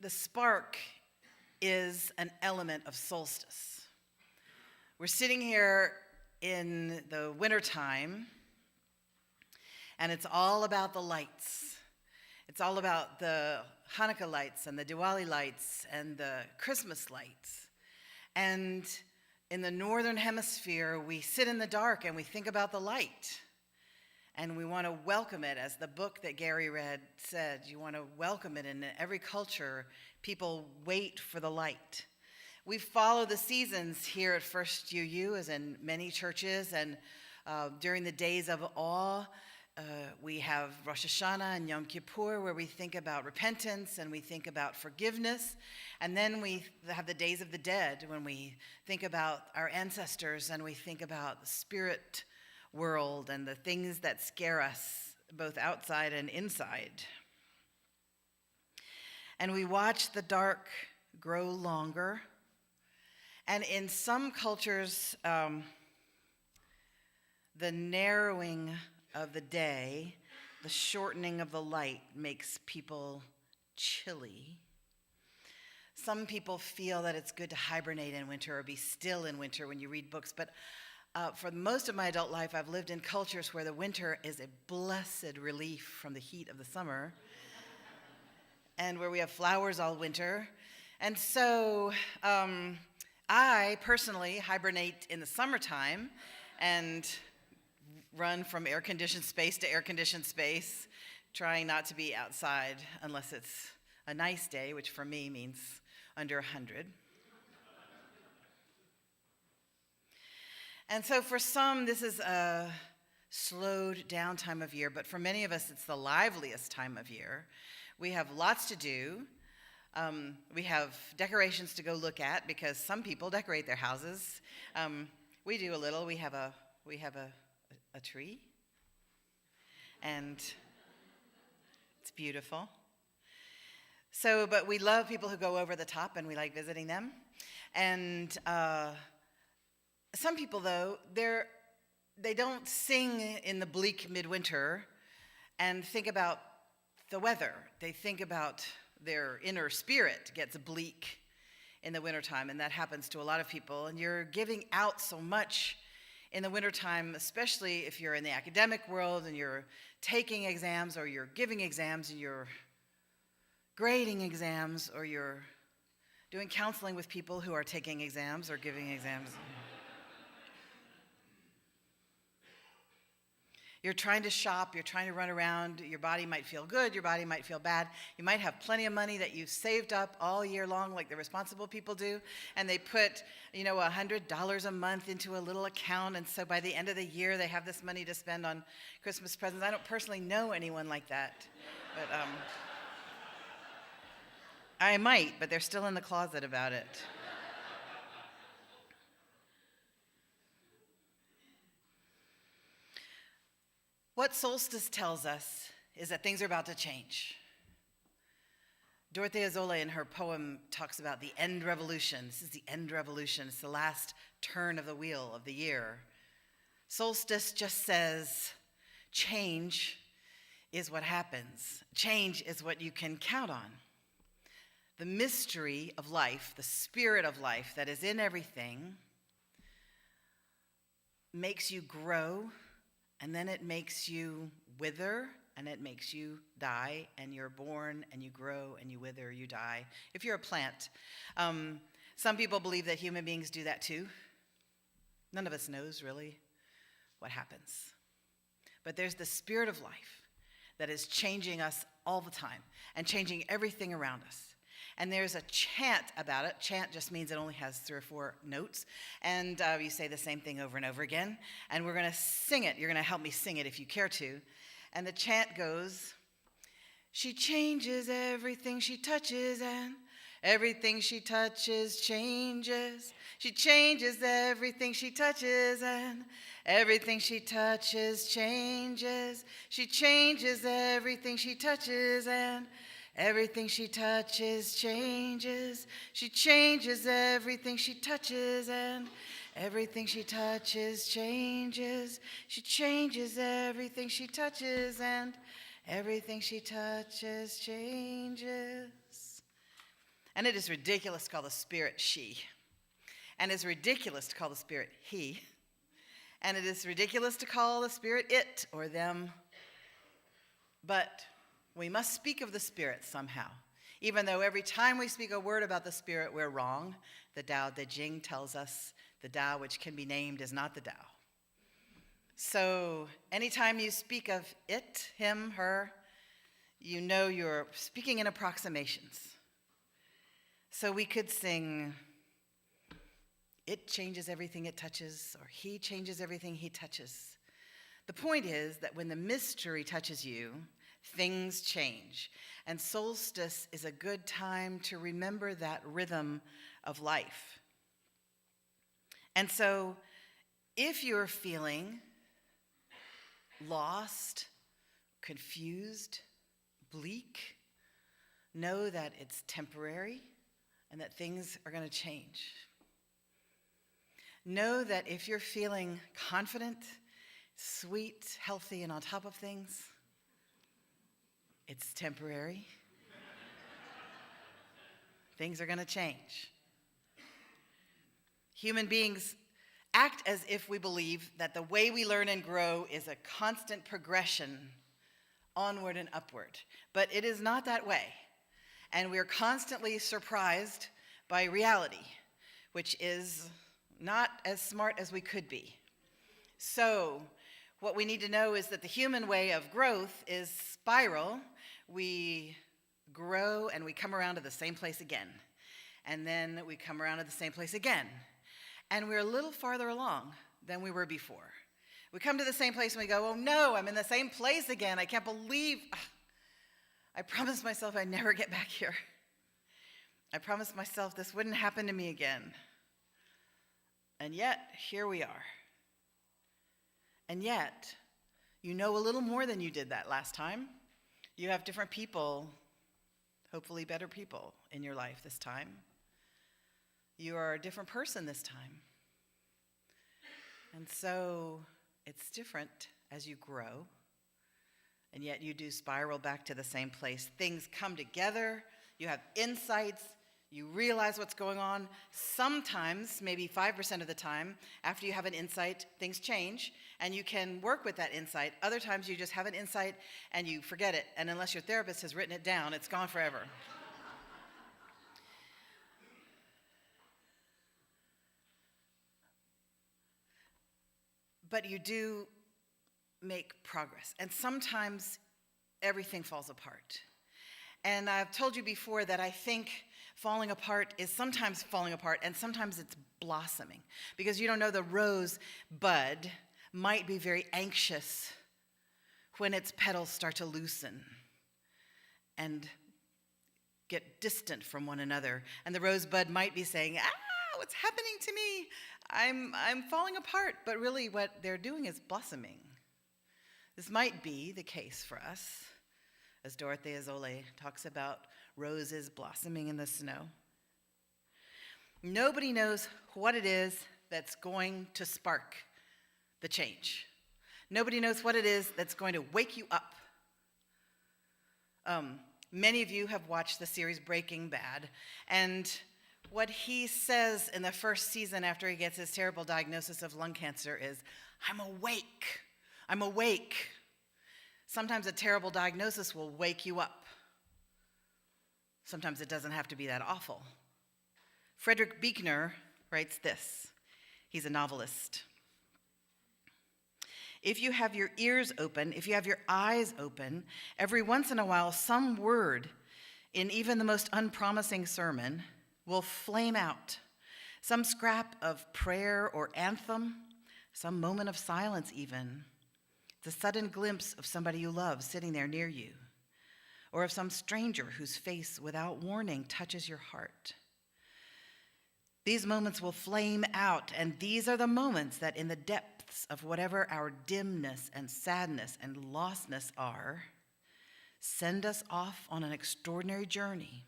the spark is an element of solstice. We're sitting here in the wintertime, and it's all about the lights. It's all about the Hanukkah lights and the Diwali lights and the Christmas lights. And in the northern hemisphere, we sit in the dark and we think about the light. And we want to welcome it, as the book that Gary read said. You want to welcome it. In every culture, people wait for the light. We follow the seasons here at First UU, as in many churches. And during the days of awe, we have Rosh Hashanah and Yom Kippur, where we think about repentance and we think about forgiveness. And then we have the Days of the Dead, when we think about our ancestors and we think about the spirit world and the things that scare us, both outside and inside. And we watch the dark grow longer. And in some cultures, the narrowing of the day, the shortening of the light, makes people chilly. Some people feel that it's good to hibernate in winter or be still in winter when you read books, but for most of my adult life, I've lived in cultures where the winter is a blessed relief from the heat of the summer, and where we have flowers all winter. And so I personally hibernate in the summertime and run from air-conditioned space to air-conditioned space, trying not to be outside unless it's a nice day, which for me means under 100. And so for some, this is a slowed down time of year, but for many of us, it's the liveliest time of year. We have lots to do. We have decorations to go look at, because some people decorate their houses. We do a little. We have a tree, and it's beautiful. So, but we love people who go over the top, and we like visiting them. And some people, though, they don't sing in the bleak midwinter and think about the weather. They think about their inner spirit gets bleak in the wintertime, and that happens to a lot of people. And you're giving out so much in the wintertime, especially if you're in the academic world and you're taking exams, or you're giving exams, and you're grading exams, or you're doing counseling with people who are taking exams or giving exams. You're trying to shop, you're trying to run around, your body might feel good, your body might feel bad. You might have plenty of money that you've saved up all year long, like the responsible people do, and they put, $100 a month into a little account, and so by the end of the year, they have this money to spend on Christmas presents. I don't personally know anyone like that, but I might, but they're still in the closet about it. What Solstice tells us is that things are about to change. Dorothea Zola, in her poem, talks about the end revolution. This is the end revolution. It's the last turn of the wheel of the year. Solstice just says, change is what happens. Change is what you can count on. The mystery of life, the spirit of life that is in everything, makes you grow, and then it makes you wither, and it makes you die, and you're born, and you grow, and you wither, you die. If you're a plant. Some people believe that human beings do that too. None of us knows really what happens. But there's the spirit of life that is changing us all the time and changing everything around us. And there's a chant about it. Chant just means it only has 3 or 4 notes. And you say the same thing over and over again. And we're going to sing it. You're going to help me sing it if you care to. And the chant goes, she changes everything she touches, and everything she touches changes. She changes everything she touches, and everything she touches changes. She changes everything she touches, and everything she touches changes. She changes everything she touches, and everything she touches changes. She changes everything she touches, and everything she touches changes. And it is ridiculous to call the spirit she. And it's ridiculous to call the spirit he. And it is ridiculous to call the spirit it or them. But we must speak of the spirit somehow. Even though every time we speak a word about the spirit, we're wrong. The Tao Te Ching tells us the Tao which can be named is not the Tao. So anytime you speak of it, him, her, you know you're speaking in approximations. So we could sing, it changes everything it touches, or he changes everything he touches. The point is that when the mystery touches you, things change. And solstice is a good time to remember that rhythm of life. And so if you're feeling lost, confused, bleak, know that it's temporary and that things are going to change. Know that if you're feeling confident, sweet, healthy, and on top of things, it's temporary. Things are going to change. Human beings act as if we believe that the way we learn and grow is a constant progression onward and upward. But it is not that way. And we are constantly surprised by reality, which is not as smart as we could be. So what we need to know is that the human way of growth is spiral. We grow and we come around to the same place again. And then we come around to the same place again. And we're a little farther along than we were before. We come to the same place and we go, oh no, I'm in the same place again. I can't believe, I promised myself I'd never get back here. I promised myself this wouldn't happen to me again. And yet, here we are. And yet, you know a little more than you did that last time. You have different people, hopefully better people in your life this time. You are a different person this time. And so it's different as you grow, and yet you do spiral back to the same place. Things come together, you have insights, you realize what's going on. Sometimes, maybe 5% of the time, after you have an insight, things change, and you can work with that insight. Other times you just have an insight and you forget it, and unless your therapist has written it down, it's gone forever. But you do make progress. And sometimes everything falls apart. And I've told you before that I think falling apart is sometimes falling apart and sometimes it's blossoming. Because you don't know, the rose bud might be very anxious when its petals start to loosen and get distant from one another. And the rosebud might be saying, what's happening to me? I'm falling apart. But really what they're doing is blossoming. This might be the case for us, as Dorothea Zolle talks about roses blossoming in the snow. Nobody knows what it is that's going to spark the change. Nobody knows what it is that's going to wake you up. Many of you have watched the series Breaking Bad, and what he says in the first season after he gets his terrible diagnosis of lung cancer is, I'm awake. I'm awake. Sometimes a terrible diagnosis will wake you up. Sometimes it doesn't have to be that awful. Frederick Buechner writes this. He's a novelist. If you have your ears open, if you have your eyes open, every once in a while some word in even the most unpromising sermon will flame out. Some scrap of prayer or anthem, some moment of silence even. The sudden glimpse of somebody you love sitting there near you, or of some stranger whose face without warning touches your heart. These moments will flame out, and these are the moments that in the depths of whatever our dimness and sadness and lostness are, send us off on an extraordinary journey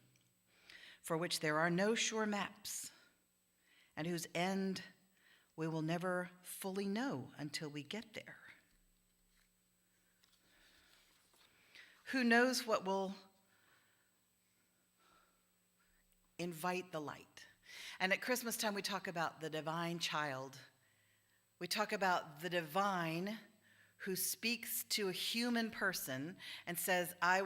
for which there are no sure maps, and whose end we will never fully know until we get there. Who knows what will invite the light. And at Christmas time, we talk about the divine child. We talk about the divine who speaks to a human person and says, I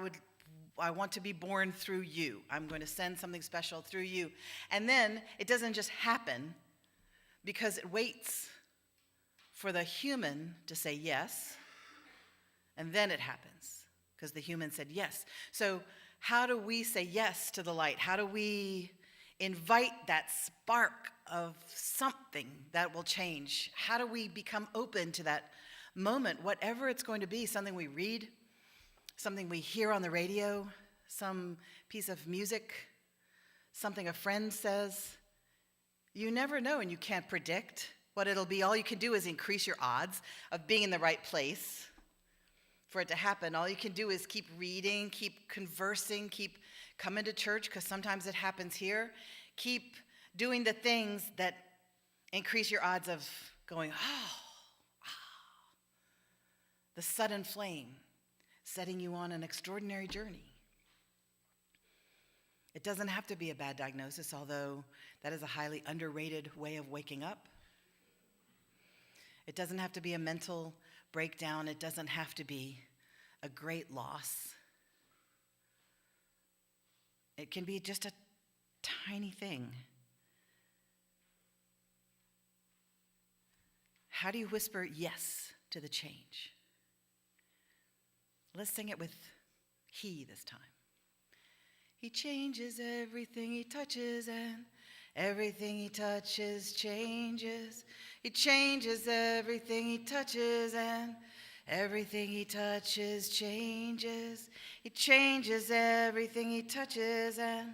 want to be born through you. I'm going to send something special through you. And then it doesn't just happen because it waits for the human to say yes, and then it happens because the human said yes. So how do we say yes to the light? How do we invite that spark of something that will change? How do we become open to that moment, whatever it's going to be, something we read, something we hear on the radio, some piece of music, something a friend says? You never know, and you can't predict what it'll be. All you can do is increase your odds of being in the right place for it to happen. All you can do is keep reading, keep conversing, keep coming to church, because sometimes it happens here. Keep doing the things that increase your odds of going, the sudden flame setting you on an extraordinary journey. It doesn't have to be a bad diagnosis, although that is a highly underrated way of waking up. It doesn't have to be a mental breakdown. It doesn't have to be a great loss. It can be just a tiny thing. How do you whisper yes to the change? Let's sing it with he this time. He changes everything he touches, and everything he touches changes. He changes everything he touches, and everything he touches changes. He changes everything he touches, and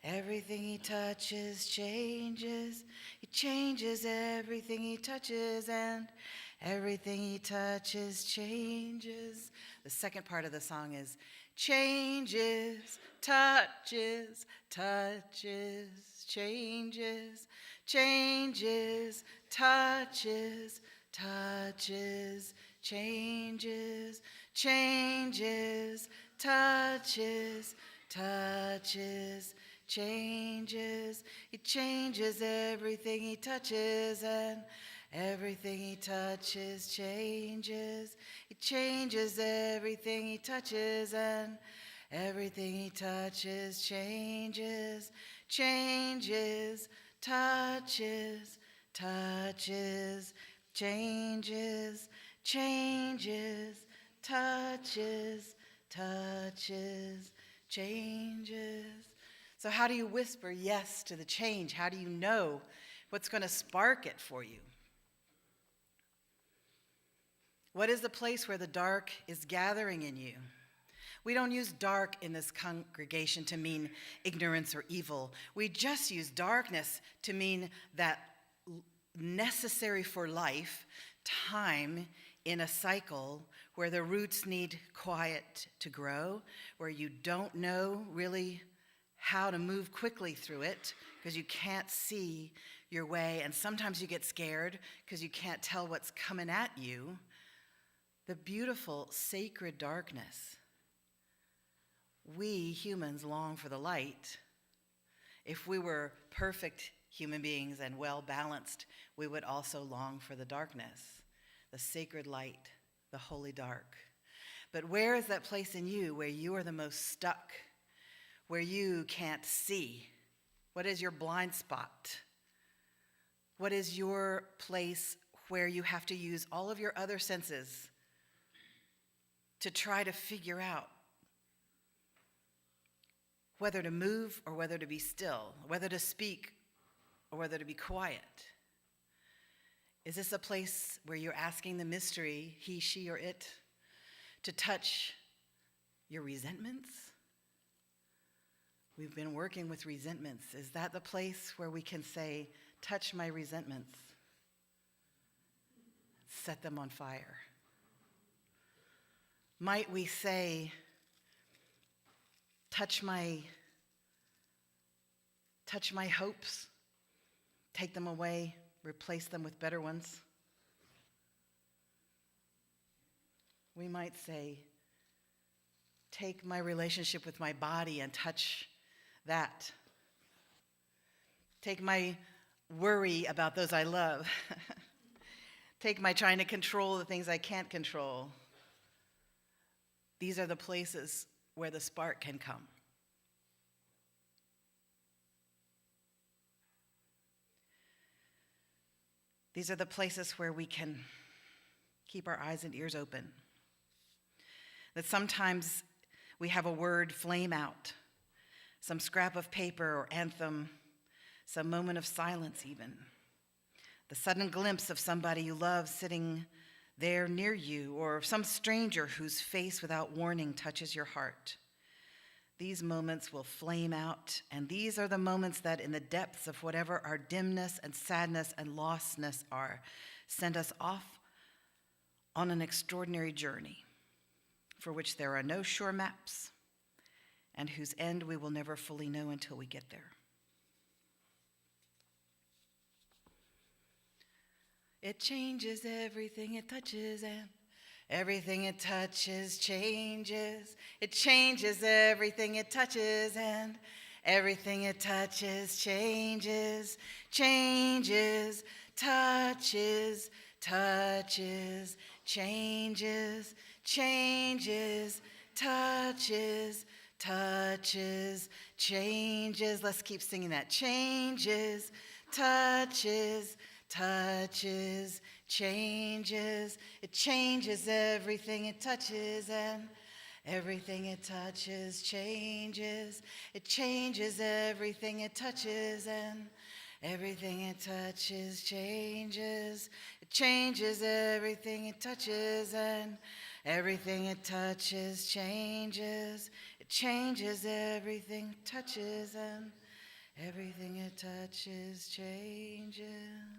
everything he touches changes. He changes everything he touches, and everything he touches changes. The second part of the song is changes, touches, touches, changes, changes, touches, touches, changes, changes, touches, touches, changes. He changes everything he touches, and everything he touches changes. He changes everything he touches, and everything he touches changes. Changes, touches, touches, changes, changes, touches, touches, changes. So how do you whisper yes to the change? How do you know what's going to spark it for you? What is the place where the dark is gathering in you? We don't use dark in this congregation to mean ignorance or evil. We just use darkness to mean that necessary for life time in a cycle where the roots need quiet to grow, where you don't know really how to move quickly through it because you can't see your way, and sometimes you get scared because you can't tell what's coming at you. The beautiful, sacred darkness. We humans long for the light. If we were perfect human beings and well-balanced, we would also long for the darkness, the sacred light, the holy dark. But where is that place in you where you are the most stuck, where you can't see? What is your blind spot? What is your place where you have to use all of your other senses to try to figure out whether to move or whether to be still, whether to speak or whether to be quiet? Is this a place where you're asking the mystery, he, she, or it, to touch your resentments? We've been working with resentments. Is that the place where we can say, touch my resentments, set them on fire? Might we say, touch my hopes, take them away, replace them with better ones? We might say, take my relationship with my body and touch that, Take my worry about those I love. Take my trying to control the things I can't control. These are the places where the spark can come. These are the places where we can keep our eyes and ears open. That sometimes we have a word flame out, some scrap of paper or anthem, some moment of silence even. The sudden glimpse of somebody you love sitting there near you, or some stranger whose face without warning touches your heart. These moments will flame out, and these are the moments that in the depths of whatever our dimness and sadness and lostness are, send us off on an extraordinary journey for which there are no sure maps and whose end we will never fully know until we get there. It changes everything it touches, and everything it touches changes. It changes everything it touches, and everything it touches changes. Changes, touches, touches, changes, changes, touches, touches, changes. Let's keep singing that. Changes, touches, touches, changes. It changes everything it touches, and everything it touches changes. It changes everything it touches, and everything it touches changes. It changes everything it touches, and everything it touches changes. It changes everything it touches, and everything it touches changes.